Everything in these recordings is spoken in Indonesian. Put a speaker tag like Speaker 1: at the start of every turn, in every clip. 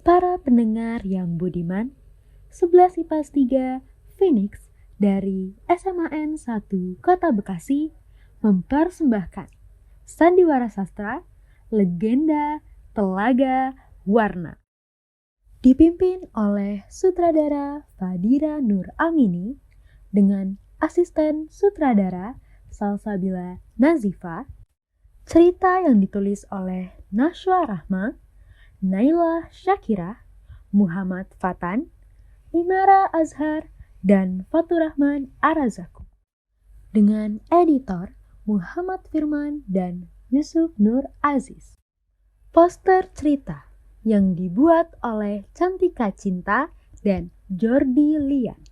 Speaker 1: Para pendengar yang budiman, 11 IPAS 3 Phoenix dari SMAN 1 Kota Bekasi mempersembahkan Sandiwara Sastra, Legenda Telaga Warna. Dipimpin oleh sutradara Fadira Nur Amini dengan asisten sutradara Salsabila Nazifa, cerita yang ditulis oleh Nashwa Rahma, Naila Syakira, Muhammad Fatan, Imara Azhar, dan Faturrahman Arazaku. Dengan editor Muhammad Firman dan Yusuf Nur Aziz. Poster cerita yang dibuat oleh Cantika Cinta dan Jordi Lian.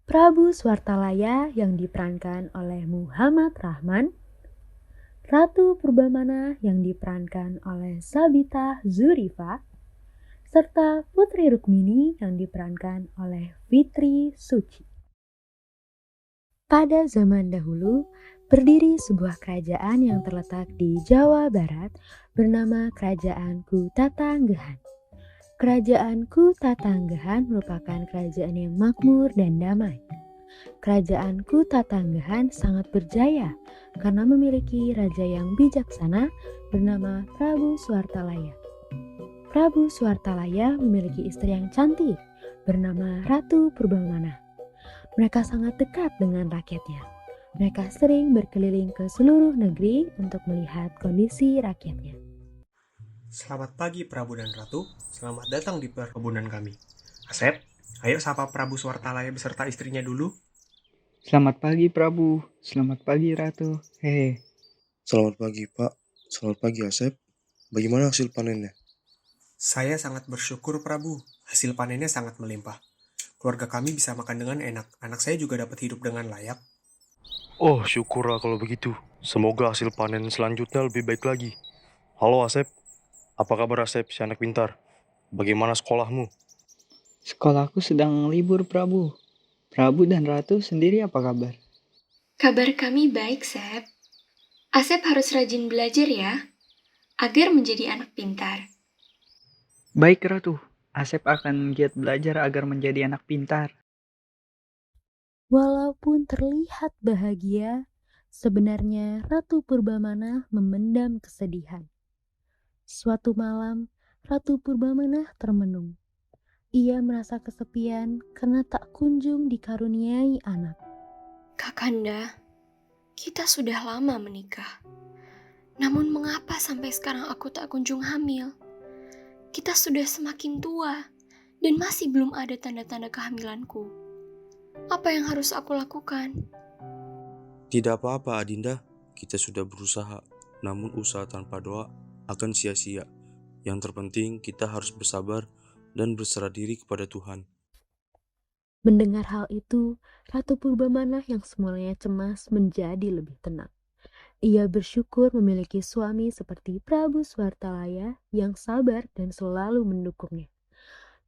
Speaker 1: Prabu Swartalaya yang diperankan oleh Muhammad Rahman. Ratu Purbamana yang diperankan oleh Sabita Zurifa, serta Putri Rukmini yang diperankan oleh Fitri Suci. Pada zaman dahulu, berdiri sebuah kerajaan yang terletak di Jawa Barat bernama Kerajaan Kutatanggehan. Kerajaan Kutatanggehan merupakan kerajaan yang makmur dan damai. Kerajaan Kutatanggehan sangat berjaya karena memiliki raja yang bijaksana bernama Prabu Swartalaya. Prabu Swartalaya memiliki istri yang cantik bernama Ratu Purbamana. Mereka sangat dekat dengan rakyatnya. Mereka sering berkeliling ke seluruh negeri untuk melihat kondisi rakyatnya.
Speaker 2: Selamat pagi Prabu dan Ratu, selamat datang di perkebunan kami. Asep, ayo sapa Prabu Swartalaya beserta istrinya dulu.
Speaker 3: Selamat pagi Prabu, selamat pagi Ratu. Hehe.
Speaker 4: Selamat pagi Pak, selamat pagi Asep. Bagaimana hasil panennya?
Speaker 2: Saya sangat bersyukur Prabu, hasil panennya sangat melimpah. Keluarga kami bisa makan dengan enak, anak saya juga dapat hidup dengan layak.
Speaker 5: Oh, syukurlah kalau begitu. Semoga hasil panen selanjutnya lebih baik lagi. Halo Asep, apa kabar Asep, si anak pintar? Bagaimana sekolahmu?
Speaker 3: Sekolahku sedang libur Prabu. Prabu dan Ratu sendiri apa kabar?
Speaker 6: Kabar kami baik, Sep. Asep harus rajin belajar ya, agar menjadi anak pintar.
Speaker 3: Baik Ratu, Asep akan giat belajar agar menjadi anak pintar.
Speaker 1: Walaupun terlihat bahagia, sebenarnya Ratu Purbamana memendam kesedihan. Suatu malam, Ratu Purbamana termenung. Ia merasa kesepian karena tak kunjung dikaruniai anak.
Speaker 6: Kakanda, kita sudah lama menikah. Namun mengapa sampai sekarang aku tak kunjung hamil? Kita sudah semakin tua dan masih belum ada tanda-tanda kehamilanku. Apa yang harus aku lakukan?
Speaker 4: Tidak apa-apa Adinda, kita sudah berusaha. Namun usaha tanpa doa akan sia-sia. Yang terpenting kita harus bersabar dan berserah diri kepada Tuhan.
Speaker 1: Mendengar hal itu, Ratu Purbamana yang semulanya cemas menjadi lebih tenang. Ia bersyukur memiliki suami seperti Prabu Swartalaya yang sabar dan selalu mendukungnya.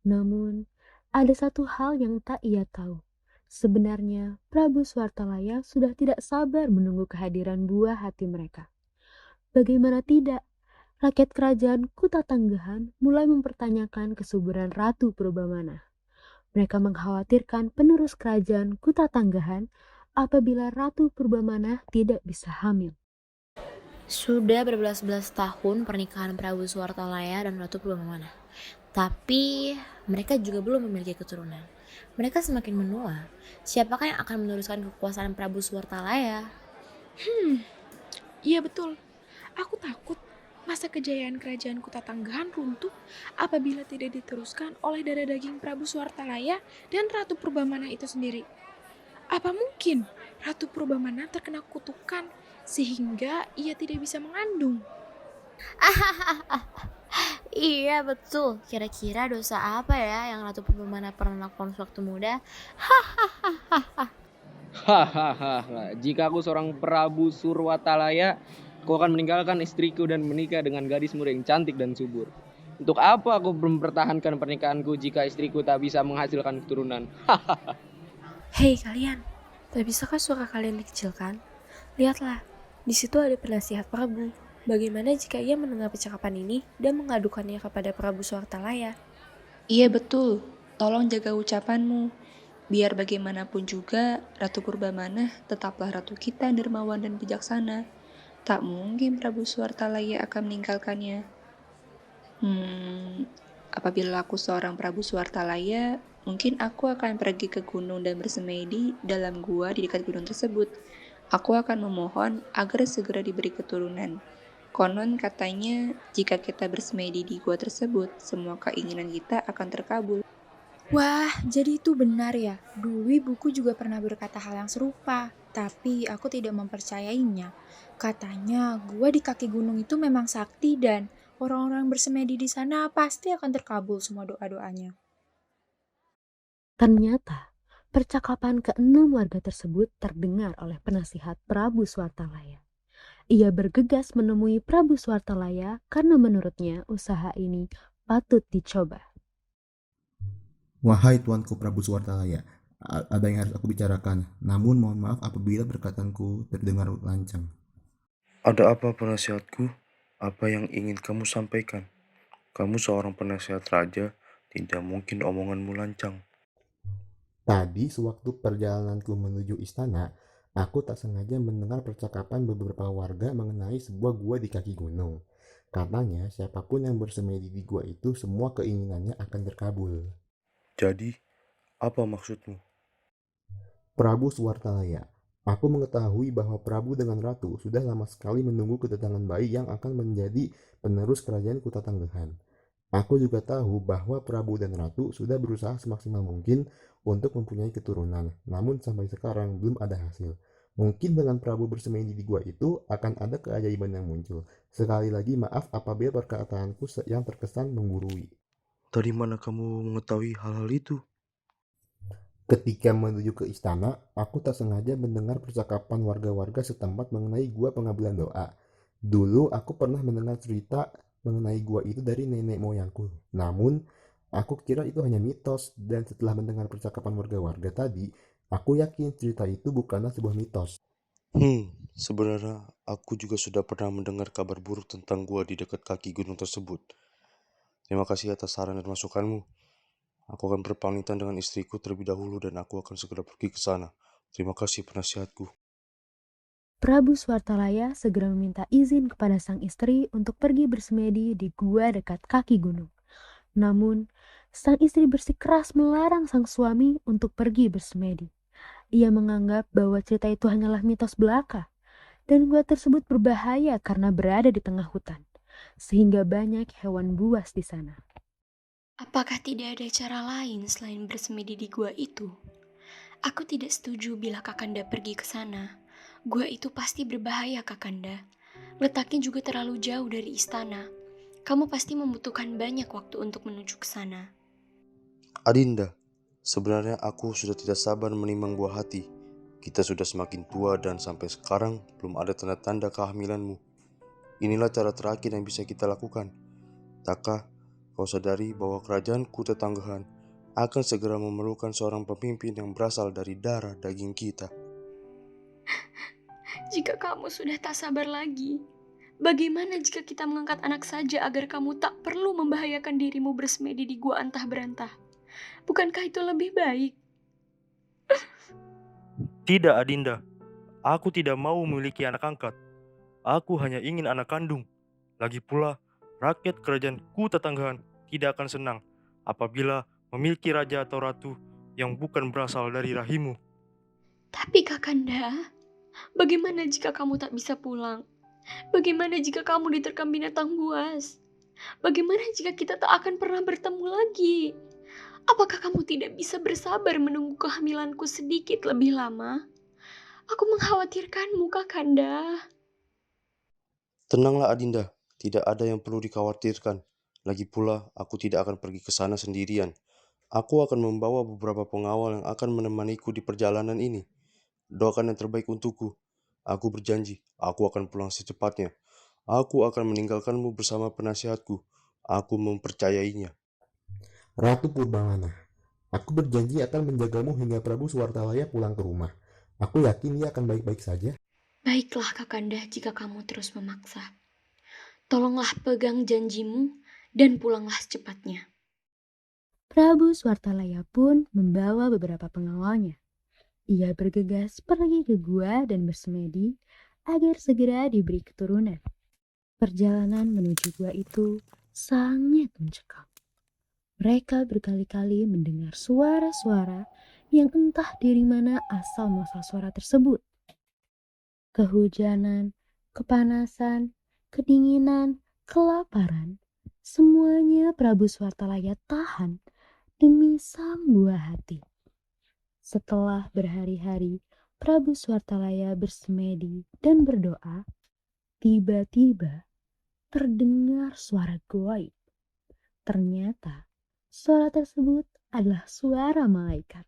Speaker 1: Namun, ada satu hal yang tak ia tahu. Sebenarnya, Prabu Swartalaya sudah tidak sabar menunggu kehadiran buah hati mereka. Bagaimana tidak, rakyat kerajaan Kutatanggehan mulai mempertanyakan kesuburan Ratu Purbamana. Mereka mengkhawatirkan penerus kerajaan Kutatanggehan apabila Ratu Purbamana tidak bisa hamil.
Speaker 7: Sudah berbelas-belas tahun pernikahan Prabu Swartalaya dan Ratu Purbamana. Tapi mereka juga belum memiliki keturunan. Mereka semakin menua. Siapakah yang akan meneruskan kekuasaan Prabu Swartalaya?
Speaker 8: Iya betul. Aku takut masa kejayaan kerajaan Kutatanggehan runtuh apabila tidak diteruskan oleh darah daging Prabu Swartalaya dan Ratu Purbamana itu sendiri. Apa mungkin Ratu Purbamana terkena kutukan sehingga ia tidak bisa mengandung?
Speaker 7: Iya betul. Kira-kira dosa apa ya yang Ratu Purbamana pernah lakukan sewaktu muda?
Speaker 9: Hahaha, jika aku seorang Prabu Surwatalaya, aku akan meninggalkan istriku dan menikah dengan gadis muda yang cantik dan subur. Untuk apa aku mempertahankan pernikahanku jika istriku tak bisa menghasilkan keturunan?
Speaker 8: Hei kalian, tak bisakah suara kalian dikecilkan? Lihatlah, di situ ada penasihat Prabu. Bagaimana jika ia mendengar percakapan ini dan mengadukannya kepada Prabu Swartalaya?
Speaker 10: Iya betul, tolong jaga ucapanmu. Biar bagaimanapun juga, Ratu Purbamana tetaplah ratu kita yang dermawan dan bijaksana. Tak mungkin Prabu Suartalaya akan meninggalkannya. Apabila aku seorang Prabu Suartalaya, mungkin aku akan pergi ke gunung dan bersemedi dalam gua di dekat gunung tersebut. Aku akan memohon agar segera diberi keturunan. Konon katanya, jika kita bersemedi di gua tersebut, semua keinginan kita akan terkabul.
Speaker 8: Wah, jadi itu benar ya. Dulu ibuku juga pernah berkata hal yang serupa, tapi aku tidak mempercayainya. Katanya, gua di kaki gunung itu memang sakti dan orang-orang bersemedi di sana pasti akan terkabul semua doa-doanya.
Speaker 1: Ternyata, percakapan keenam warga tersebut terdengar oleh penasihat Prabu Swartalaya. Ia bergegas menemui Prabu Swartalaya karena menurutnya usaha ini patut dicoba.
Speaker 11: Wahai Tuanku Prabu Suwartalaya, ada yang harus aku bicarakan. Namun mohon maaf apabila perkataanku terdengar lancang.
Speaker 4: Ada apa penasihatku? Apa yang ingin kamu sampaikan? Kamu seorang penasihat raja, tidak mungkin omonganmu lancang.
Speaker 11: Tadi sewaktu perjalananku menuju istana, aku tak sengaja mendengar percakapan beberapa warga mengenai sebuah gua di kaki gunung. Katanya siapapun yang bersemedi di gua itu semua keinginannya akan terkabul.
Speaker 4: Jadi, apa maksudmu?
Speaker 11: Prabu Suwartalaya, aku mengetahui bahwa Prabu dengan Ratu sudah lama sekali menunggu kedatangan bayi yang akan menjadi penerus kerajaan Kutatanggehan. Aku juga tahu bahwa Prabu dan Ratu sudah berusaha semaksimal mungkin untuk mempunyai keturunan, namun sampai sekarang belum ada hasil. Mungkin dengan Prabu bersemedi di gua itu akan ada keajaiban yang muncul. Sekali lagi maaf apabila perkataanku yang terkesan menggurui.
Speaker 4: Dari mana kamu mengetahui hal-hal itu?
Speaker 11: Ketika menuju ke istana, aku tak sengaja mendengar percakapan warga-warga setempat mengenai gua pengabulan doa. Dulu aku pernah mendengar cerita mengenai gua itu dari nenek moyangku. Namun, aku kira itu hanya mitos dan setelah mendengar percakapan warga-warga tadi, aku yakin cerita itu bukanlah sebuah mitos.
Speaker 4: Sebenarnya aku juga sudah pernah mendengar kabar buruk tentang gua di dekat kaki gunung tersebut. Terima kasih atas saran dan masukanmu. Aku akan berpamitan dengan istriku terlebih dahulu dan aku akan segera pergi ke sana. Terima kasih penasihatku.
Speaker 1: Prabu Swartalaya segera meminta izin kepada sang istri untuk pergi bersemedi di gua dekat kaki gunung. Namun, sang istri bersikeras melarang sang suami untuk pergi bersemedi. Ia menganggap bahwa cerita itu hanyalah mitos belaka, dan gua tersebut berbahaya karena berada di tengah hutan, sehingga banyak hewan buas di sana.
Speaker 6: Apakah tidak ada cara lain selain bersemedi di gua itu? Aku tidak setuju bila Kakanda pergi ke sana. Gua itu pasti berbahaya, Kakanda. Letaknya juga terlalu jauh dari istana. Kamu pasti membutuhkan banyak waktu untuk menuju ke sana.
Speaker 4: Adinda, sebenarnya aku sudah tidak sabar menimbang buah hati. Kita sudah semakin tua dan sampai sekarang belum ada tanda-tanda kehamilanmu. Inilah cara terakhir yang bisa kita lakukan. Takkah kau sadari bahwa kerajaan Kutatanggehan akan segera memerlukan seorang pemimpin yang berasal dari darah daging kita?
Speaker 6: Jika kamu sudah tak sabar lagi, bagaimana jika kita mengangkat anak saja agar kamu tak perlu membahayakan dirimu bersemedi di gua antah berantah? Bukankah itu lebih baik?
Speaker 5: Tidak, Adinda. Aku tidak mau memiliki anak angkat. Aku hanya ingin anak kandung. Lagi pula, rakyat kerajaan Kutatanggehan tidak akan senang apabila memiliki raja atau ratu yang bukan berasal dari rahimmu.
Speaker 6: Tapi Kakanda, bagaimana jika kamu tak bisa pulang? Bagaimana jika kamu diterkam binatang buas? Bagaimana jika kita tak akan pernah bertemu lagi? Apakah kamu tidak bisa bersabar menunggu kehamilanku sedikit lebih lama? Aku mengkhawatirkanmu, Kakanda.
Speaker 4: Tenanglah Adinda, tidak ada yang perlu dikhawatirkan. Lagi pula, aku tidak akan pergi ke sana sendirian. Aku akan membawa beberapa pengawal yang akan menemaniku di perjalanan ini. Doakan yang terbaik untukku. Aku berjanji, aku akan pulang secepatnya. Aku akan meninggalkanmu bersama penasihatku. Aku mempercayainya.
Speaker 11: Ratu Purbamana, aku berjanji akan menjagamu hingga Prabu Suwartalaya pulang ke rumah. Aku yakin dia akan baik-baik saja.
Speaker 6: Baiklah, Kakanda, jika kamu terus memaksa. Tolonglah pegang janjimu dan pulanglah secepatnya.
Speaker 1: Prabu Swartalaya pun membawa beberapa pengawalnya. Ia bergegas pergi ke gua dan bersemedi agar segera diberi keturunan. Perjalanan menuju gua itu sangat mencekam. Mereka berkali-kali mendengar suara-suara yang entah dari mana asal muasal suara tersebut. Kehujanan, kepanasan, kedinginan, kelaparan, semuanya Prabu Swartalaya tahan demi sang buah hati. Setelah berhari-hari Prabu Swartalaya bersemedi dan berdoa, tiba-tiba terdengar suara gaib. Ternyata suara tersebut adalah suara malaikat.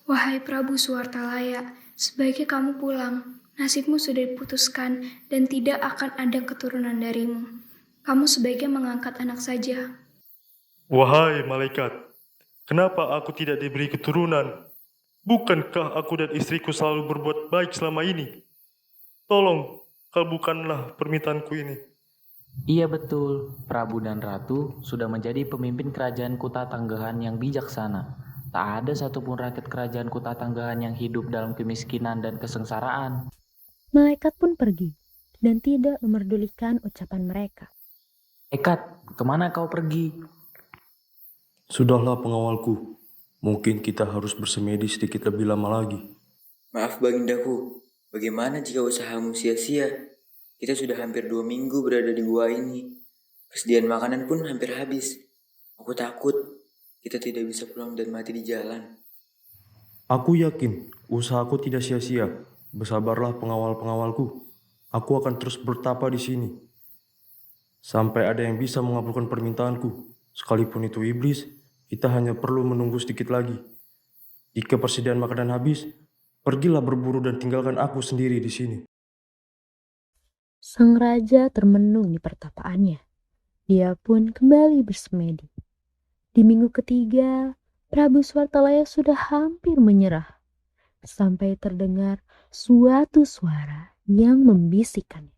Speaker 6: Wahai Prabu Suwartalaya, sebaiknya kamu pulang. Nasibmu sudah diputuskan dan tidak akan ada keturunan darimu. Kamu sebaiknya mengangkat anak saja.
Speaker 5: Wahai malaikat, kenapa aku tidak diberi keturunan? Bukankah aku dan istriku selalu berbuat baik selama ini? Tolong, kabulkanlah permintaanku ini.
Speaker 12: Iya betul, Prabu dan Ratu sudah menjadi pemimpin kerajaan Kuta Tanggahan yang bijaksana. Tak ada satupun rakyat kerajaan Kuta Tanggahan yang hidup dalam kemiskinan dan kesengsaraan.
Speaker 1: Malaikat pun pergi dan tidak memerdulikan ucapan mereka.
Speaker 12: Ekat, kemana kau pergi?
Speaker 4: Sudahlah pengawalku, mungkin kita harus bersemedi sedikit lebih lama lagi.
Speaker 13: Maaf bagindaku, bagaimana jika usahamu sia-sia? Kita sudah hampir 2 minggu berada di gua ini. Persediaan makanan pun hampir habis. Aku takut kita tidak bisa pulang dan mati di jalan.
Speaker 4: Aku yakin usahaku tidak sia-sia. Bersabarlah pengawal-pengawalku. Aku akan terus bertapa di sini. Sampai ada yang bisa mengabulkan permintaanku. Sekalipun itu iblis, kita hanya perlu menunggu sedikit lagi. Jika persediaan makanan habis, pergilah berburu dan tinggalkan aku sendiri di sini.
Speaker 1: Sang raja termenung di pertapaannya. Dia pun kembali bersemedi. Di minggu ketiga, Prabu Swartalaya sudah hampir menyerah. Sampai terdengar suatu suara yang membisikkan.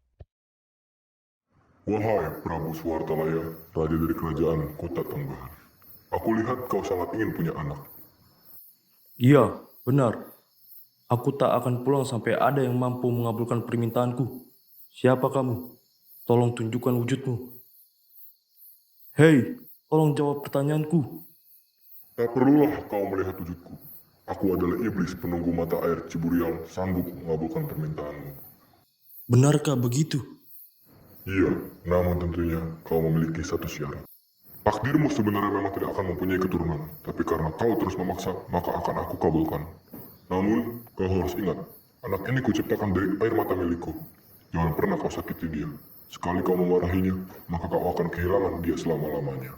Speaker 14: Wahai Prabu Swartalaya, raja dari kerajaan Kota Tanggahan. Aku lihat kau sangat ingin punya anak.
Speaker 4: Iya, benar. Aku tak akan pulang sampai ada yang mampu mengabulkan permintaanku. Siapa kamu? Tolong tunjukkan wujudmu. Hei, tolong jawab pertanyaanku.
Speaker 14: Tak perlulah kau melihat wujudku. Aku adalah iblis penunggu mata air Ciburial sanggup mengabulkan permintaanmu.
Speaker 4: Benarkah begitu?
Speaker 14: Iya, namun tentunya kau memiliki satu syarat. Takdirmu sebenarnya memang tidak akan mempunyai keturunan, tapi karena kau terus memaksa, maka akan aku kabulkan. Namun, kau harus ingat, anak ini kuciptakan dari air mata milikku. Jangan pernah kau sakiti dia. Sekali kau memarahinya, maka kau akan kehilangan dia selama-lamanya.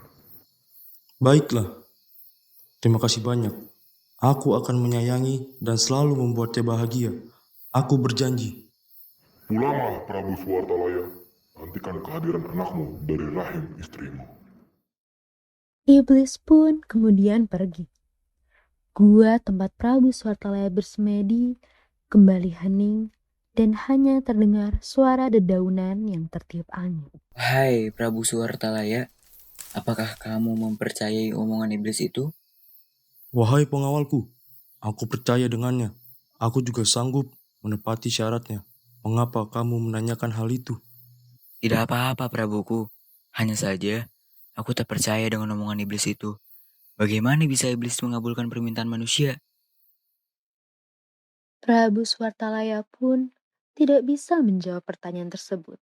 Speaker 4: Baiklah. Terima kasih banyak. Aku akan menyayangi dan selalu membuatnya bahagia. Aku berjanji.
Speaker 14: Pulanglah Prabu Swartalaya. Nantikan kehadiran anakmu dari rahim istrimu.
Speaker 1: Iblis pun kemudian pergi. Gua tempat Prabu Swartalaya bersemedi kembali hening dan hanya terdengar suara dedaunan yang tertiup angin.
Speaker 13: Hai Prabu Swartalaya, apakah kamu mempercayai omongan iblis itu?
Speaker 4: Wahai pengawalku, aku percaya dengannya. Aku juga sanggup menepati syaratnya. Mengapa kamu menanyakan hal itu?
Speaker 13: Tidak apa-apa Prabuku, hanya saja aku tak percaya dengan omongan iblis itu. Bagaimana bisa iblis mengabulkan permintaan manusia?
Speaker 1: Prabu Swartalaya pun tidak bisa menjawab pertanyaan tersebut.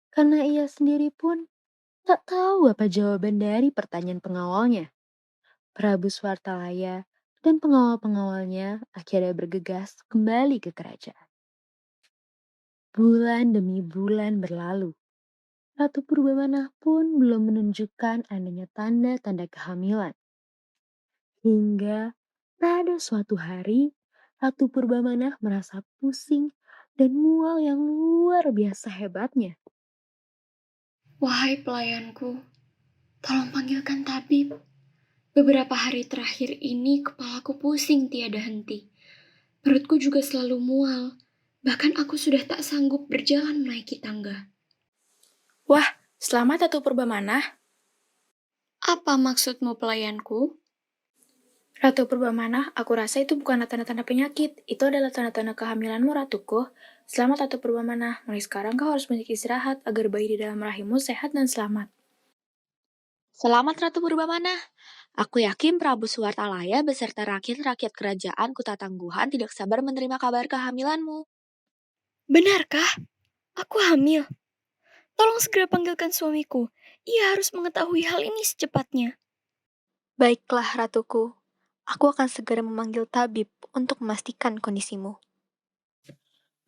Speaker 1: Karena ia sendiri pun tak tahu apa jawaban dari pertanyaan pengawalnya. Prabu Swartalaya dan pengawal-pengawalnya akhirnya bergegas kembali ke kerajaan. Bulan demi bulan berlalu. Ratu Purbamana pun belum menunjukkan adanya tanda-tanda kehamilan. Hingga pada suatu hari, Ratu Purbamana merasa pusing dan mual yang luar biasa hebatnya.
Speaker 6: Wahai pelayanku, tolong panggilkan tabib. Beberapa hari terakhir ini kepalaku pusing tiada henti. Perutku juga selalu mual. Bahkan aku sudah tak sanggup berjalan menaiki tangga.
Speaker 8: Wah, selamat Ratu Purbamana.
Speaker 6: Apa maksudmu pelayanku?
Speaker 8: Ratu Purbamana, aku rasa itu bukanlah tanda-tanda penyakit. Itu adalah tanda-tanda kehamilanmu, Ratuku. Selamat, Ratu Purbamana. Mulai sekarang kau harus banyak istirahat agar bayi di dalam rahimmu sehat dan selamat.
Speaker 15: Selamat Ratu Purbamana. Aku yakin Prabu Suwartalaya beserta rakyat-rakyat kerajaan Kuta Tangguhan tidak sabar menerima kabar kehamilanmu.
Speaker 6: Benarkah? Aku hamil. Tolong segera panggilkan suamiku. Ia harus mengetahui hal ini secepatnya.
Speaker 15: Baiklah, Ratuku. Aku akan segera memanggil tabib untuk memastikan kondisimu.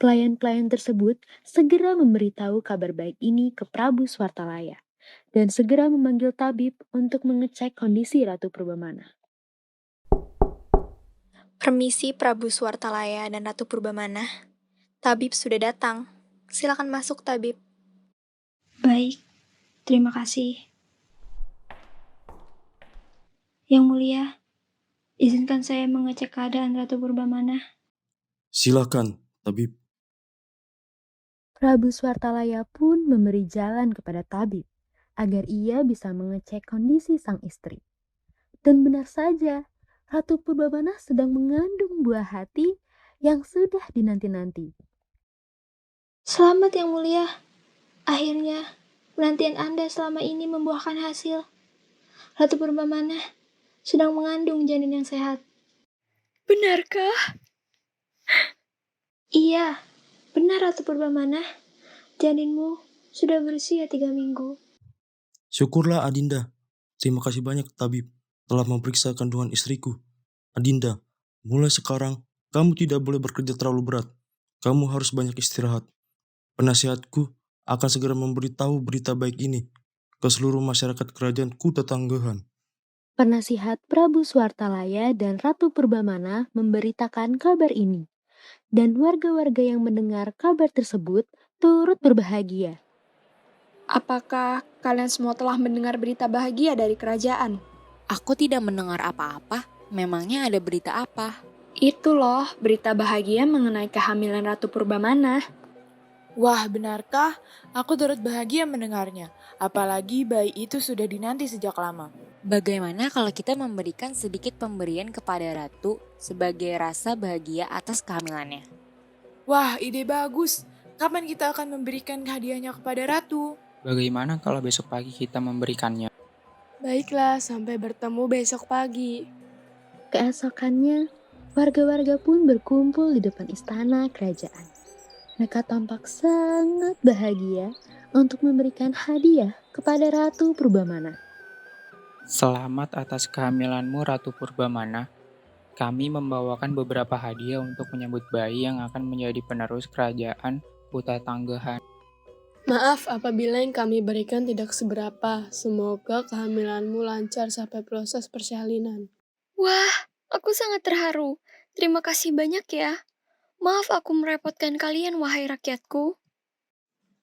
Speaker 1: Pelayan-pelayan tersebut segera memberitahu kabar baik ini ke Prabu Suwartalaya dan segera memanggil tabib untuk mengecek kondisi Ratu Purbamana.
Speaker 15: Permisi Prabu Suwartalaya dan Ratu Purbamana. Tabib sudah datang. Silakan masuk, tabib.
Speaker 16: Baik, terima kasih. Yang mulia, izinkan saya mengecek keadaan Ratu Purbamana.
Speaker 4: Silakan, tabib.
Speaker 1: Prabu Suwartalaya pun memberi jalan kepada tabib agar ia bisa mengecek kondisi sang istri. Dan benar saja, Ratu Purbamana sedang mengandung buah hati yang sudah dinanti-nanti.
Speaker 16: Selamat Yang Mulia. Akhirnya, penantian Anda selama ini membuahkan hasil. Ratu Purbamana sedang mengandung janin yang sehat.
Speaker 6: Benarkah?
Speaker 16: Iya, benar Ratu Purbamana. Janinmu sudah berusia 3 minggu.
Speaker 4: Syukurlah Adinda. Terima kasih banyak tabib telah memeriksa kandungan istriku. Adinda, mulai sekarang kamu tidak boleh bekerja terlalu berat. Kamu harus banyak istirahat. Penasihatku akan segera memberitahu berita baik ini ke seluruh masyarakat kerajaan Kuta Tangguhan.
Speaker 1: Penasihat Prabu Suwartalaya dan Ratu Purbamana memberitakan kabar ini. Dan warga-warga yang mendengar kabar tersebut turut berbahagia.
Speaker 8: Apakah kalian semua telah mendengar berita bahagia dari kerajaan?
Speaker 7: Aku tidak mendengar apa-apa. Memangnya ada berita apa?
Speaker 8: Itu loh, berita bahagia mengenai kehamilan Ratu Purbamana.
Speaker 17: Wah, benarkah? Aku turut bahagia mendengarnya. Apalagi bayi itu sudah dinanti sejak lama.
Speaker 7: Bagaimana kalau kita memberikan sedikit pemberian kepada Ratu sebagai rasa bahagia atas kehamilannya?
Speaker 17: Wah, ide bagus. Kapan kita akan memberikan hadiahnya kepada Ratu?
Speaker 3: Bagaimana kalau besok pagi kita memberikannya?
Speaker 18: Baiklah, sampai bertemu besok pagi.
Speaker 1: Keesokannya, warga-warga pun berkumpul di depan istana kerajaan. Mereka tampak sangat bahagia untuk memberikan hadiah kepada Ratu Purbamana.
Speaker 3: Selamat atas kehamilanmu, Ratu Purbamana. Kami membawakan beberapa hadiah untuk menyambut bayi yang akan menjadi penerus kerajaan Kuta Tangguhan.
Speaker 18: Maaf apabila yang kami berikan tidak seberapa. Semoga kehamilanmu lancar sampai proses persalinan.
Speaker 6: Wah, aku sangat terharu. Terima kasih banyak ya. Maaf aku merepotkan kalian, wahai rakyatku.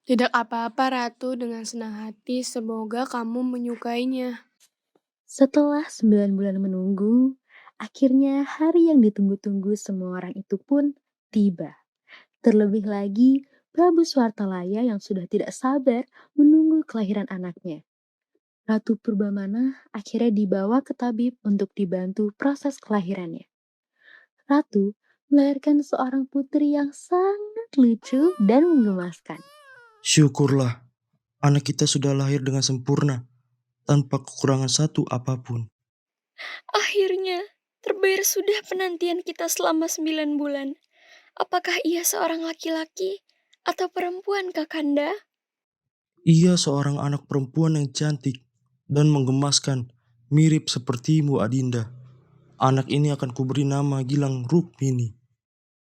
Speaker 18: Tidak apa-apa, Ratu. Dengan senang hati, semoga kamu menyukainya.
Speaker 1: Setelah 9 bulan menunggu, akhirnya hari yang ditunggu-tunggu semua orang itu pun tiba. Terlebih lagi, Prabu Suwartalaya yang sudah tidak sabar menunggu kelahiran anaknya. Ratu Purbamana akhirnya dibawa ke tabib untuk dibantu proses kelahirannya. Ratu melahirkan seorang putri yang sangat lucu dan menggemaskan.
Speaker 4: Syukurlah, anak kita sudah lahir dengan sempurna, tanpa kekurangan satu apapun.
Speaker 6: Akhirnya, terbayar sudah penantian kita selama 9 bulan. Apakah ia seorang laki-laki atau perempuan, Kakanda?
Speaker 4: Ia seorang anak perempuan yang cantik dan menggemaskan, mirip sepertimu, Adinda. Anak ini akan kuberi nama Gilang Rukmini.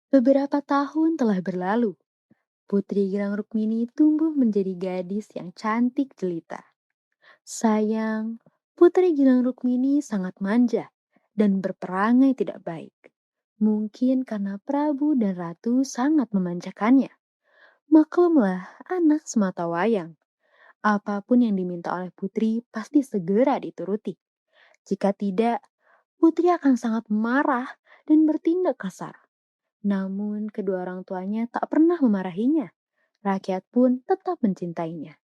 Speaker 1: Beberapa tahun telah berlalu. Putri Gilang Rukmini tumbuh menjadi gadis yang cantik jelita. Sayang, Putri Gilang Rukmini sangat manja dan berperangai tidak baik. Mungkin karena Prabu dan Ratu sangat memanjakannya. Maklumlah, anak semata wayang. Apapun yang diminta oleh Putri pasti segera dituruti. Jika tidak, Putri akan sangat marah dan bertindak kasar. Namun kedua orang tuanya tak pernah memarahinya. Rakyat pun tetap mencintainya.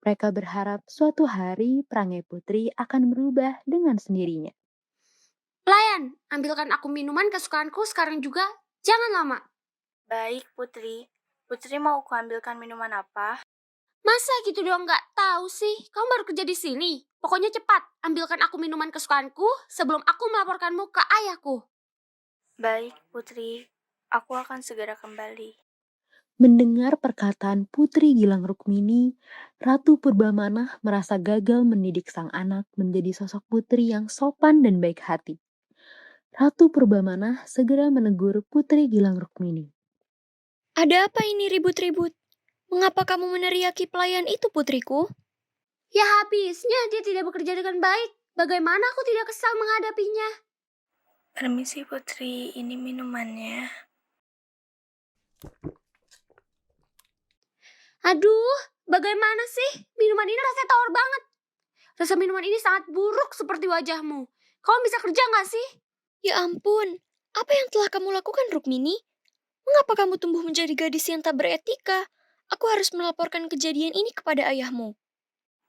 Speaker 1: Mereka berharap suatu hari perangai Putri akan berubah dengan sendirinya.
Speaker 19: Pelayan, ambilkan aku minuman kesukaanku sekarang juga. Jangan lama.
Speaker 20: Baik, Putri. Putri mau aku ambilkan minuman apa?
Speaker 19: Masa gitu doang nggak tahu sih? Kamu baru kerja di sini. Pokoknya cepat, ambilkan aku minuman kesukaanku sebelum aku melaporkanmu ke ayahku.
Speaker 20: Baik, Putri. Aku akan segera kembali.
Speaker 1: Mendengar perkataan Putri Gilang Rukmini, Ratu Purbamana merasa gagal mendidik sang anak menjadi sosok putri yang sopan dan baik hati. Ratu Purbamana segera menegur Putri Gilang Rukmini.
Speaker 6: Ada apa ini ribut-ribut? Mengapa kamu meneriaki pelayan itu, putriku?
Speaker 19: Ya habisnya dia tidak bekerja dengan baik. Bagaimana aku tidak kesal menghadapinya?
Speaker 20: Permisi, Putri. Ini minumannya.
Speaker 19: Aduh, bagaimana sih? Minuman ini rasanya tawar banget. Rasa minuman ini sangat buruk seperti wajahmu. Kamu bisa kerja nggak sih?
Speaker 6: Ya ampun, apa yang telah kamu lakukan, Rukmini? Mengapa kamu tumbuh menjadi gadis yang tak beretika? Aku harus melaporkan kejadian ini kepada ayahmu.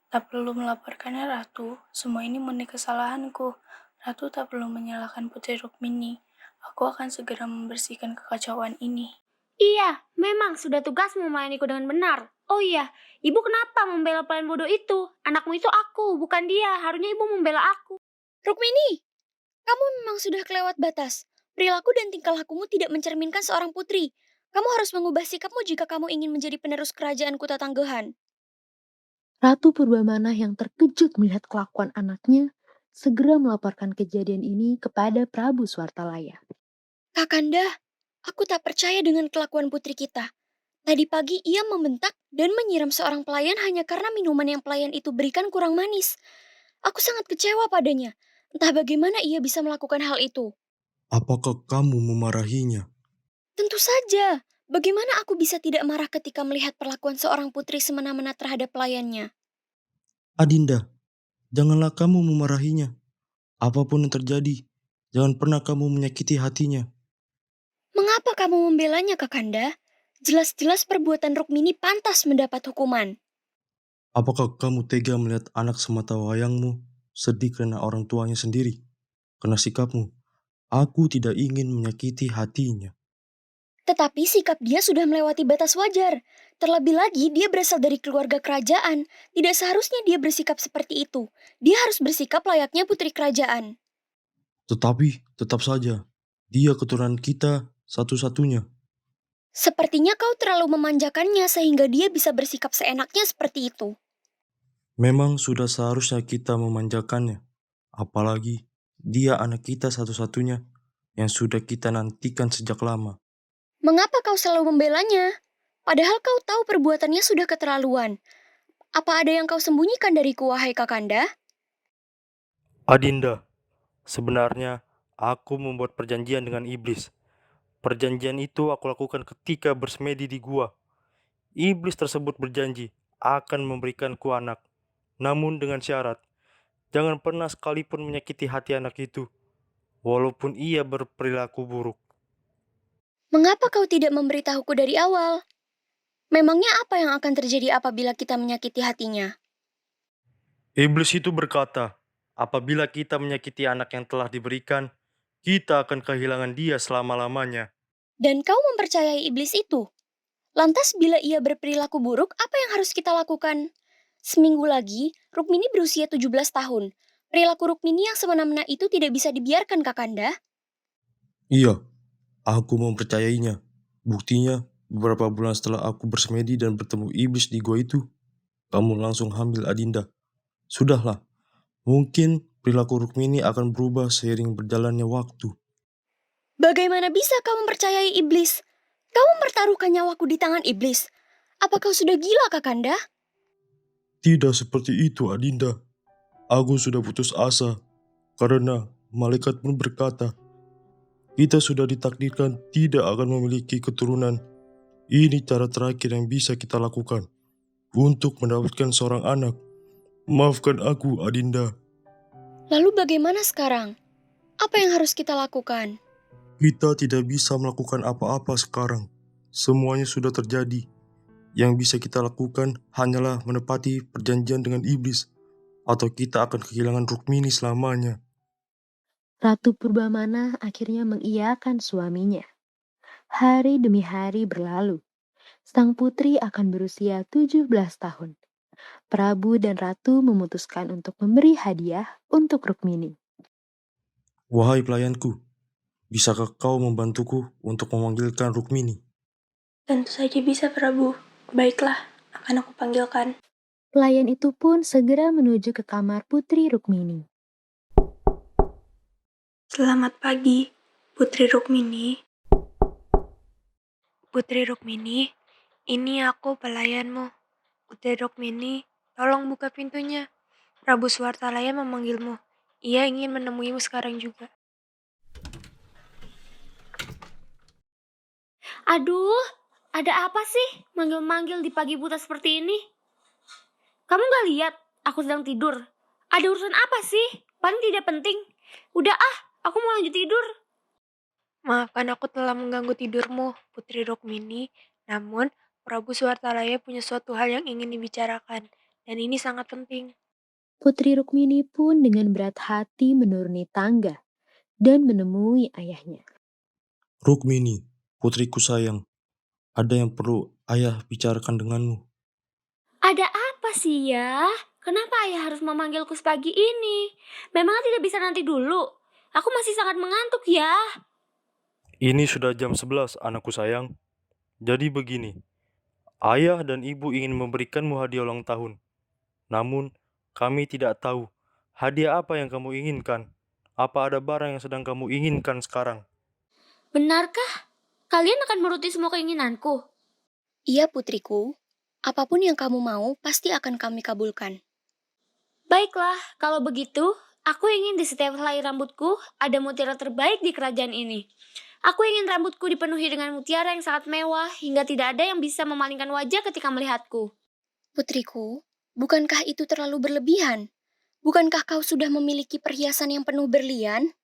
Speaker 20: Tak perlu melaporkannya, Ratu. Semua ini murni kesalahanku. Ratu tak perlu menyalahkan Putri Rukmini. Aku akan segera membersihkan kekacauan ini.
Speaker 19: Iya, memang sudah tugasmu melayaniku dengan benar. Oh iya, ibu kenapa membela pelayan bodoh itu? Anakmu itu aku, bukan dia. Harusnya ibu membela aku.
Speaker 6: Rukmini, kamu memang sudah kelewat batas. Perilaku dan tingkah lakumu tidak mencerminkan seorang putri. Kamu harus mengubah sikapmu jika kamu ingin menjadi penerus kerajaan Kuta Tanggehan.
Speaker 1: Ratu Purbamana yang terkejut melihat kelakuan anaknya, segera melaporkan kejadian ini kepada Prabu Swartalaya.
Speaker 6: Kakanda, aku tak percaya dengan kelakuan putri kita. Tadi pagi ia membentak dan menyiram seorang pelayan hanya karena minuman yang pelayan itu berikan kurang manis. Aku sangat kecewa padanya. Entah bagaimana ia bisa melakukan hal itu.
Speaker 4: Apakah kamu memarahinya?
Speaker 6: Tentu saja. Bagaimana aku bisa tidak marah ketika melihat perlakuan seorang putri semena-mena terhadap pelayannya?
Speaker 4: Adinda, janganlah kamu memarahinya. Apapun yang terjadi, jangan pernah kamu menyakiti hatinya.
Speaker 6: Mengapa kamu membelanya, Kakanda? Jelas-jelas perbuatan Rukmini pantas mendapat hukuman.
Speaker 4: Apakah kamu tega melihat anak semata wayangmu sedih karena orang tuanya sendiri? Karena sikapmu, aku tidak ingin menyakiti hatinya.
Speaker 6: Tetapi sikap dia sudah melewati batas wajar. Terlebih lagi dia berasal dari keluarga kerajaan. Tidak seharusnya dia bersikap seperti itu. Dia harus bersikap layaknya putri kerajaan.
Speaker 4: Tetapi tetap saja, dia keturunan kita satu-satunya.
Speaker 6: Sepertinya kau terlalu memanjakannya sehingga dia bisa bersikap seenaknya seperti itu.
Speaker 4: Memang sudah seharusnya kita memanjakannya. Apalagi dia anak kita satu-satunya yang sudah kita nantikan sejak lama.
Speaker 6: Mengapa kau selalu membelanya? Padahal kau tahu perbuatannya sudah keterlaluan. Apa ada yang kau sembunyikan dariku, wahai Kakanda?
Speaker 5: Adinda, sebenarnya aku membuat perjanjian dengan iblis. Perjanjian itu aku lakukan ketika bersemedi di gua. Iblis tersebut berjanji akan memberikanku anak. Namun dengan syarat, jangan pernah sekalipun menyakiti hati anak itu, walaupun ia berperilaku buruk.
Speaker 6: Mengapa kau tidak memberitahuku dari awal? Memangnya apa yang akan terjadi apabila kita menyakiti hatinya?
Speaker 5: Iblis itu berkata, apabila kita menyakiti anak yang telah diberikan, kita akan kehilangan dia selama-lamanya.
Speaker 6: Dan kau mempercayai iblis itu? Lantas bila ia berperilaku buruk, apa yang harus kita lakukan? Seminggu lagi, Rukmini berusia 17 tahun. Perilaku Rukmini yang semena-mena itu tidak bisa dibiarkan, Kakanda.
Speaker 4: Iya, aku mempercayainya. Buktinya, beberapa bulan setelah aku bersemedi dan bertemu iblis di gua itu, kamu langsung hamil, Adinda. Sudahlah, mungkin perilaku Rukmini akan berubah seiring berjalannya waktu.
Speaker 6: Bagaimana bisa kau mempercayai iblis? Kau mempertaruhkan nyawaku di tangan iblis. Apa kau sudah gila, Kakanda?
Speaker 4: Tidak seperti itu, Adinda. Aku sudah putus asa, karena malaikat pun berkata, kita sudah ditakdirkan tidak akan memiliki keturunan. Ini cara terakhir yang bisa kita lakukan untuk mendapatkan seorang anak. Maafkan aku, Adinda.
Speaker 6: Lalu bagaimana sekarang? Apa yang harus kita lakukan?
Speaker 4: Kita tidak bisa melakukan apa-apa sekarang. Semuanya sudah terjadi. Yang bisa kita lakukan hanyalah menepati perjanjian dengan iblis, atau kita akan kehilangan Rukmini selamanya.
Speaker 1: Ratu Purbamana akhirnya mengiyakan suaminya. Hari demi hari berlalu. Sang putri akan berusia 17 tahun. Prabu dan Ratu memutuskan untuk memberi hadiah untuk Rukmini.
Speaker 4: Wahai pelayanku, bisakah kau membantuku untuk memanggilkan Rukmini?
Speaker 20: Tentu saja bisa, Prabu. Baiklah, akan aku panggilkan.
Speaker 1: Pelayan itu pun segera menuju ke kamar Putri Rukmini.
Speaker 20: Selamat pagi, Putri Rukmini. Putri Rukmini, ini aku pelayanmu. Putri Rukmini, tolong buka pintunya. Prabu Swartalaya memanggilmu. Ia ingin menemuimu sekarang juga.
Speaker 19: Aduh, ada apa sih manggil-manggil di pagi buta seperti ini? Kamu gak lihat aku sedang tidur? Ada urusan apa sih? Paling tidak penting. Udah aku mau lanjut tidur.
Speaker 20: Maafkan aku telah mengganggu tidurmu, Putri Rukmini. Namun, Prabu Swartalaya punya suatu hal yang ingin dibicarakan. Dan ini sangat penting.
Speaker 1: Putri Rukmini pun dengan berat hati menuruni tangga dan menemui ayahnya.
Speaker 4: Rukmini, putriku sayang, ada yang perlu ayah bicarakan denganmu.
Speaker 19: Ada apa sih ya? Kenapa ayah harus memanggilku sepagi ini? Memang tidak bisa nanti dulu? Aku masih sangat mengantuk ya.
Speaker 5: Ini sudah jam 11, anakku sayang. Jadi begini, ayah dan ibu ingin memberikanmu hadiah ulang tahun. Namun, kami tidak tahu hadiah apa yang kamu inginkan. Apa ada barang yang sedang kamu inginkan sekarang?
Speaker 19: Benarkah? Kalian akan menuruti semua keinginanku?
Speaker 6: Iya putriku, apapun yang kamu mau pasti akan kami kabulkan.
Speaker 19: Baiklah, kalau begitu, aku ingin di setiap helai rambutku ada mutiara terbaik di kerajaan ini. Aku ingin rambutku dipenuhi dengan mutiara yang sangat mewah hingga tidak ada yang bisa memalingkan wajah ketika melihatku.
Speaker 6: Putriku, bukankah itu terlalu berlebihan? Bukankah kau sudah memiliki perhiasan yang penuh berlian?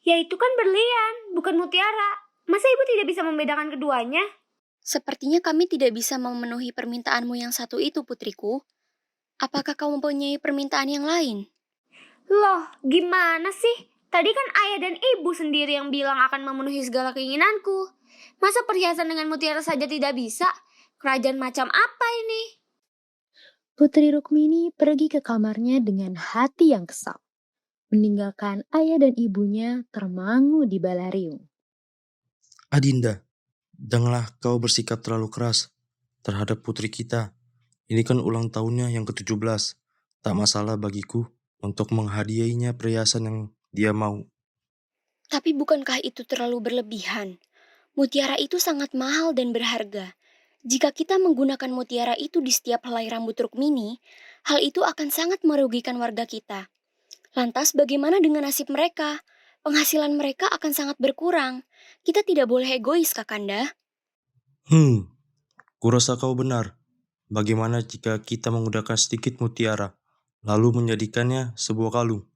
Speaker 19: Ya itu kan berlian, bukan mutiara. Masa ibu tidak bisa membedakan keduanya?
Speaker 6: Sepertinya kami tidak bisa memenuhi permintaanmu yang satu itu, putriku. Apakah kau mempunyai permintaan yang lain?
Speaker 19: Loh, gimana sih? Tadi kan ayah dan ibu sendiri yang bilang akan memenuhi segala keinginanku. Masa perhiasan dengan mutiara saja tidak bisa? Kerajaan macam apa ini?
Speaker 1: Putri Rukmini pergi ke kamarnya dengan hati yang kesal, meninggalkan ayah dan ibunya termangu di balarium.
Speaker 4: Adinda, janganlah kau bersikap terlalu keras terhadap putri kita. Ini kan ulang tahunnya yang ke-17. Tak masalah bagiku untuk menghadiahinya perhiasan yang dia mau.
Speaker 6: Tapi bukankah itu terlalu berlebihan? Mutiara itu sangat mahal dan berharga. Jika kita menggunakan mutiara itu di setiap helai rambut Rukmini, hal itu akan sangat merugikan warga kita. Lantas bagaimana dengan nasib mereka? Penghasilan mereka akan sangat berkurang. Kita tidak boleh egois, Kakanda.
Speaker 4: Kurasa kau benar. Bagaimana jika kita menggunakan sedikit mutiara, lalu menjadikannya sebuah kalung?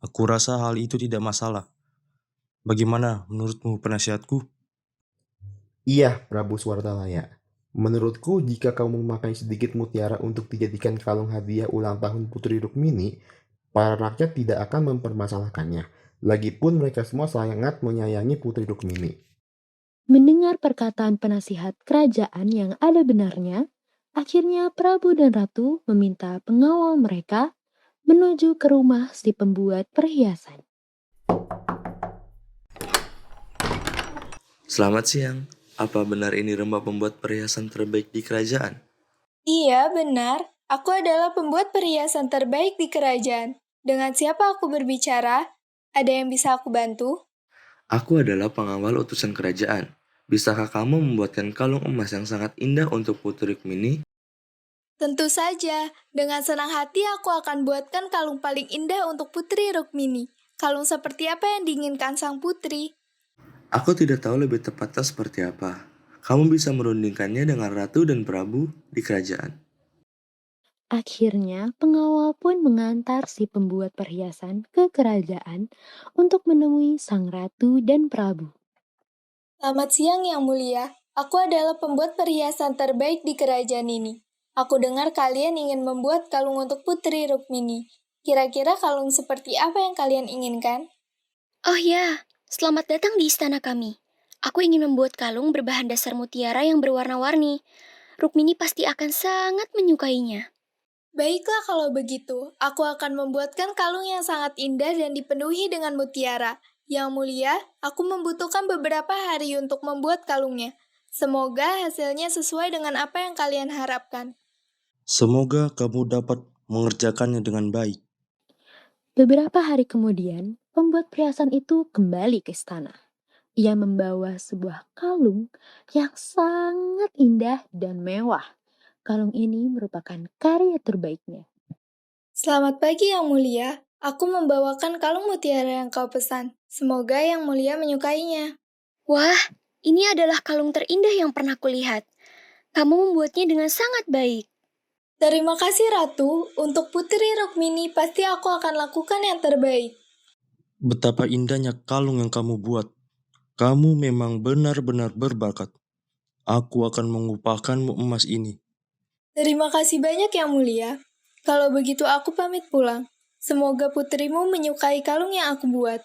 Speaker 4: Aku rasa hal itu tidak masalah. Bagaimana menurutmu penasihatku?
Speaker 11: Iya, Prabu Swartalaya. Menurutku, jika kau memakai sedikit mutiara untuk dijadikan kalung hadiah ulang tahun Putri Rukmini, para rakyat tidak akan mempermasalahkannya. Lagipun mereka semua sangat menyayangi Putri Rukmini.
Speaker 1: Mendengar perkataan penasihat kerajaan yang ada benarnya, akhirnya Prabu dan Ratu meminta pengawal mereka menuju ke rumah si pembuat perhiasan.
Speaker 21: Selamat siang. Apa benar ini Remah pembuat perhiasan terbaik di kerajaan?
Speaker 16: Iya, benar. Aku adalah pembuat perhiasan terbaik di kerajaan. Dengan siapa aku berbicara? Ada yang bisa aku bantu?
Speaker 21: Aku adalah pengawal utusan kerajaan. Bisakah kamu membuatkan kalung emas yang sangat indah untuk Putri Rukmini?
Speaker 16: Tentu saja. Dengan senang hati aku akan buatkan kalung paling indah untuk Putri Rukmini. Kalung seperti apa yang diinginkan sang putri?
Speaker 21: Aku tidak tahu lebih tepatnya seperti apa. Kamu bisa merundingkannya dengan ratu dan prabu di kerajaan.
Speaker 1: Akhirnya, pengawal pun mengantar si pembuat perhiasan ke kerajaan untuk menemui sang ratu dan prabu.
Speaker 16: Selamat siang, Yang Mulia. Aku adalah pembuat perhiasan terbaik di kerajaan ini. Aku dengar kalian ingin membuat kalung untuk Putri Rukmini. Kira-kira kalung seperti apa yang kalian inginkan?
Speaker 6: Oh ya, selamat datang di istana kami. Aku ingin membuat kalung berbahan dasar mutiara yang berwarna-warni. Rukmini pasti akan sangat menyukainya.
Speaker 16: Baiklah kalau begitu, aku akan membuatkan kalung yang sangat indah dan dipenuhi dengan mutiara. Yang mulia, aku membutuhkan beberapa hari untuk membuat kalungnya. Semoga hasilnya sesuai dengan apa yang kalian harapkan.
Speaker 4: Semoga kamu dapat mengerjakannya dengan baik.
Speaker 1: Beberapa hari kemudian, pembuat perhiasan itu kembali ke istana. Ia membawa sebuah kalung yang sangat indah dan mewah. Kalung ini merupakan karya terbaiknya.
Speaker 16: Selamat pagi Yang Mulia, aku membawakan kalung mutiara yang kau pesan. Semoga Yang Mulia menyukainya.
Speaker 6: Wah, ini adalah kalung terindah yang pernah kulihat. Kamu membuatnya dengan sangat baik.
Speaker 16: Terima kasih Ratu, untuk Putri Rukmini pasti aku akan lakukan yang terbaik.
Speaker 4: Betapa indahnya kalung yang kamu buat. Kamu memang benar-benar berbakat. Aku akan mengupahkanmu emas ini.
Speaker 16: Terima kasih banyak Yang Mulia. Kalau begitu aku pamit pulang. Semoga putrimu menyukai kalung yang aku buat.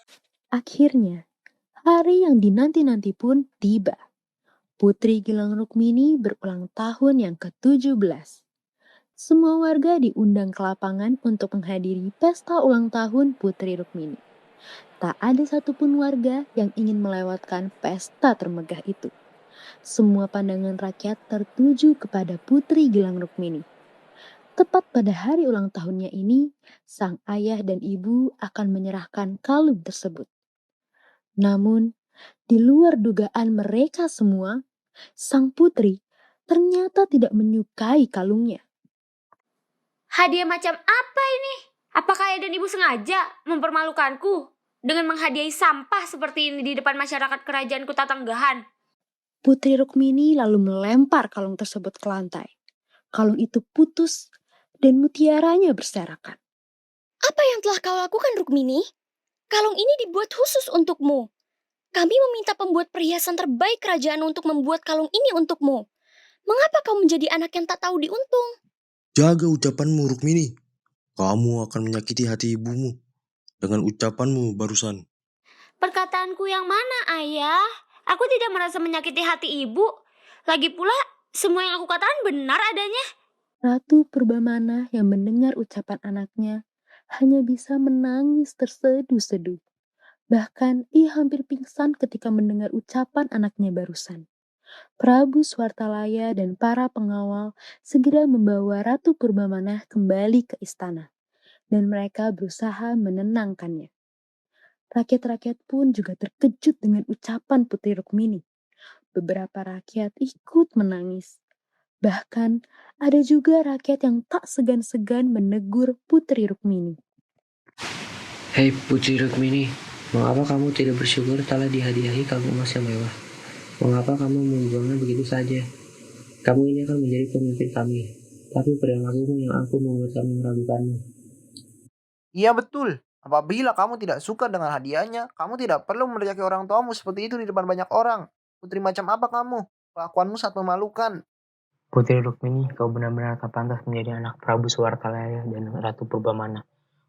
Speaker 1: Akhirnya, hari yang dinanti-nanti pun tiba. Putri Gilang Rukmini berulang tahun yang ke-17. Semua warga diundang ke lapangan untuk menghadiri pesta ulang tahun Putri Rukmini. Tak ada satupun warga yang ingin melewatkan pesta termegah itu. Semua pandangan rakyat tertuju kepada Putri Gilang Rukmini. Tepat pada hari ulang tahunnya ini, sang ayah dan ibu akan menyerahkan kalung tersebut. Namun, di luar dugaan mereka semua, sang putri ternyata tidak menyukai kalungnya.
Speaker 19: Hadiah macam apa ini? Apakah ayah dan ibu sengaja mempermalukanku dengan menghadiahi sampah seperti ini di depan masyarakat kerajaan Kutatanggahan?
Speaker 1: Putri Rukmini lalu melempar kalung tersebut ke lantai. Kalung itu putus dan mutiaranya berserakan.
Speaker 6: Apa yang telah kau lakukan, Rukmini? Kalung ini dibuat khusus untukmu. Kami meminta pembuat perhiasan terbaik kerajaan untuk membuat kalung ini untukmu. Mengapa kau menjadi anak yang tak tahu diuntung?
Speaker 4: Jaga ucapanmu, Rukmini. Kamu akan menyakiti hati ibumu dengan ucapanmu barusan.
Speaker 19: Perkataanku yang mana, ayah? Aku tidak merasa menyakiti hati ibu. Lagi pula, semua yang aku katakan benar adanya.
Speaker 1: Ratu Purbamana yang mendengar ucapan anaknya hanya bisa menangis terseduh-seduh. Bahkan ia hampir pingsan ketika mendengar ucapan anaknya barusan. Prabu Swartalaya dan para pengawal segera membawa Ratu Purbamana kembali ke istana. Dan mereka berusaha menenangkannya. Rakyat-rakyat pun juga terkejut dengan ucapan Putri Rukmini. Beberapa rakyat ikut menangis. Bahkan ada juga rakyat yang tak segan-segan menegur Putri Rukmini.
Speaker 9: Hei Putri Rukmini, mengapa kamu tidak bersyukur telah dihadiahi kalung emas yang mewah? Mengapa kamu membuangnya begitu saja? Kamu ini akan menjadi pemimpin kami, tapi perilakumu yang aku membuat kami meragukanmu.
Speaker 2: Iya betul. Apabila kamu tidak suka dengan hadiahnya, kamu tidak perlu meneriaki orang tuamu seperti itu di depan banyak orang. Putri macam apa kamu? Kelakuanmu sangat memalukan.
Speaker 9: Putri Rukmini, kau benar-benar tak pantas menjadi anak Prabu Swartalaya dan Ratu Purbamana.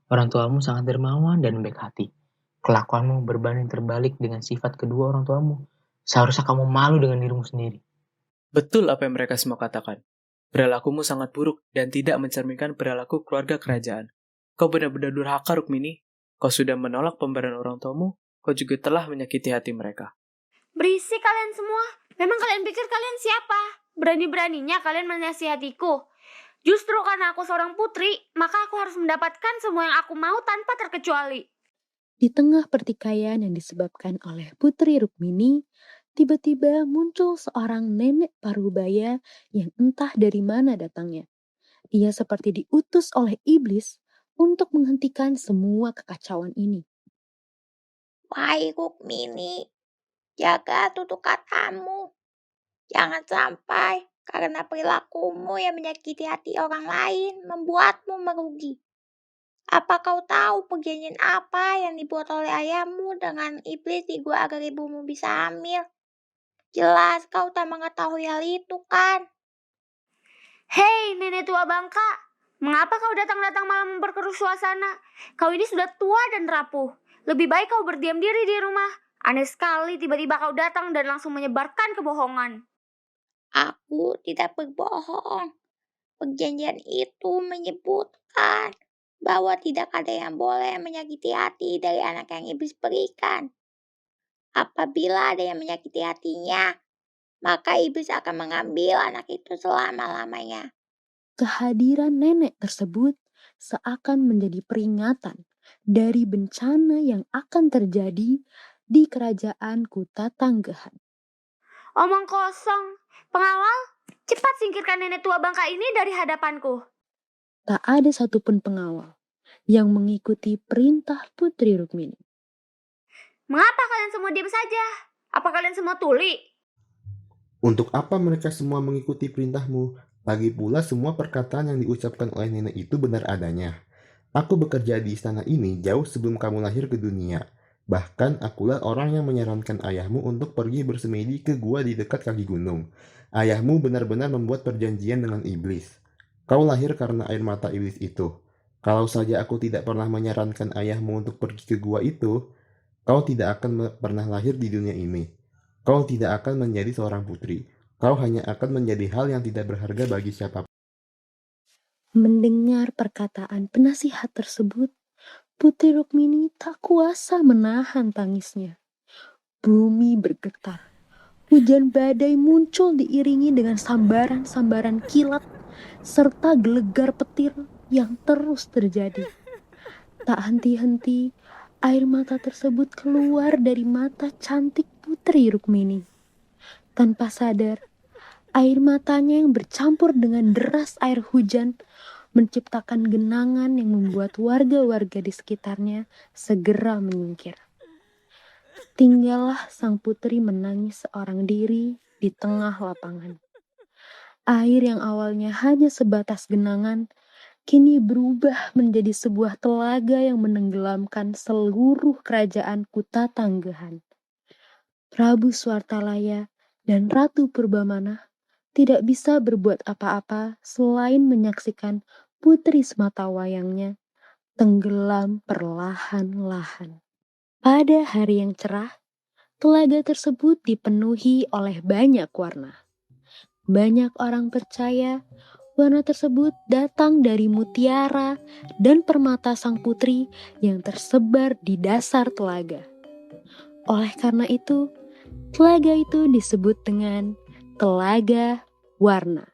Speaker 9: Orang tuamu sangat dermawan dan baik hati. Kelakuanmu berbanding terbalik dengan sifat kedua orang tuamu. Seharusnya kamu malu dengan dirimu sendiri.
Speaker 3: Betul apa yang mereka semua katakan. Perilakumu sangat buruk dan tidak mencerminkan perilaku keluarga kerajaan. Kau benar-benar durhaka, Rukmini. Kau sudah menolak pemberian orang tuamu, kau juga telah menyakiti hati mereka.
Speaker 19: Berisik kalian semua. Memang kalian pikir kalian siapa? Berani-beraninya kalian menasihatiku. Justru karena aku seorang putri, maka aku harus mendapatkan semua yang aku mau tanpa terkecuali.
Speaker 1: Di tengah pertikaian yang disebabkan oleh Putri Rukmini, tiba-tiba muncul seorang nenek parubaya yang entah dari mana datangnya. Ia seperti diutus oleh iblis untuk menghentikan semua kekacauan ini.
Speaker 15: Wahai Rukmini, jaga tutur katamu. Jangan sampai karena perilakumu yang menyakiti hati orang lain membuatmu merugi. Apa kau tahu perjanjian apa yang dibuat oleh ayahmu dengan iblis di gua agar ibumu bisa hamil? Jelas kau tak mengetahui hal itu kan?
Speaker 19: Hei nenek tua bangka, mengapa kau datang-datang malah memperkeruh suasana? Kau ini sudah tua dan rapuh. Lebih baik kau berdiam diri di rumah. Aneh sekali tiba-tiba kau datang dan langsung menyebarkan kebohongan.
Speaker 15: Aku tidak berbohong. Perjanjian itu menyebutkan bahwa tidak ada yang boleh menyakiti hati dari anak yang iblis berikan. Apabila ada yang menyakiti hatinya, maka iblis akan mengambil anak itu selama-lamanya.
Speaker 1: Kehadiran nenek tersebut seakan menjadi peringatan dari bencana yang akan terjadi di kerajaan Kutatanggahan.
Speaker 19: Omong kosong. Pengawal, cepat singkirkan nenek tua bangka ini dari hadapanku.
Speaker 1: Tak ada satupun pengawal yang mengikuti perintah Putri Rukmini.
Speaker 19: Mengapa kalian semua diam saja? Apa kalian semua tuli?
Speaker 11: Untuk apa mereka semua mengikuti perintahmu? Lagi pula semua perkataan yang diucapkan oleh nenek itu benar adanya. Aku bekerja di istana ini jauh sebelum kamu lahir ke dunia. Bahkan akulah orang yang menyarankan ayahmu untuk pergi bersemedi ke gua di dekat kaki gunung. Ayahmu benar-benar membuat perjanjian dengan iblis. Kau lahir karena air mata iblis itu. Kalau saja aku tidak pernah menyarankan ayahmu untuk pergi ke gua itu, kau tidak akan pernah lahir di dunia ini. Kau tidak akan menjadi seorang putri. Kau hanya akan menjadi hal yang tidak berharga bagi siapapun.
Speaker 1: Mendengar perkataan penasihat tersebut, Putri Rukmini tak kuasa menahan tangisnya. Bumi bergetar. Hujan badai muncul diiringi dengan sambaran-sambaran kilat serta gelegar petir yang terus terjadi. Tak henti-henti, air mata tersebut keluar dari mata cantik Putri Rukmini. Tanpa sadar, air matanya yang bercampur dengan deras air hujan menciptakan genangan yang membuat warga-warga di sekitarnya segera menyingkir. Tinggallah sang putri menangis seorang diri di tengah lapangan. Air yang awalnya hanya sebatas genangan, kini berubah menjadi sebuah telaga yang menenggelamkan seluruh kerajaan Kutatanggahan. Prabu Swartalaya dan Ratu Purbamana tidak bisa berbuat apa-apa selain menyaksikan putri sematawayangnya tenggelam perlahan-lahan. Pada hari yang cerah, telaga tersebut dipenuhi oleh banyak warna. Banyak orang percaya warna tersebut datang dari mutiara dan permata sang putri yang tersebar di dasar telaga. Oleh karena itu, telaga itu disebut dengan Telaga Warna.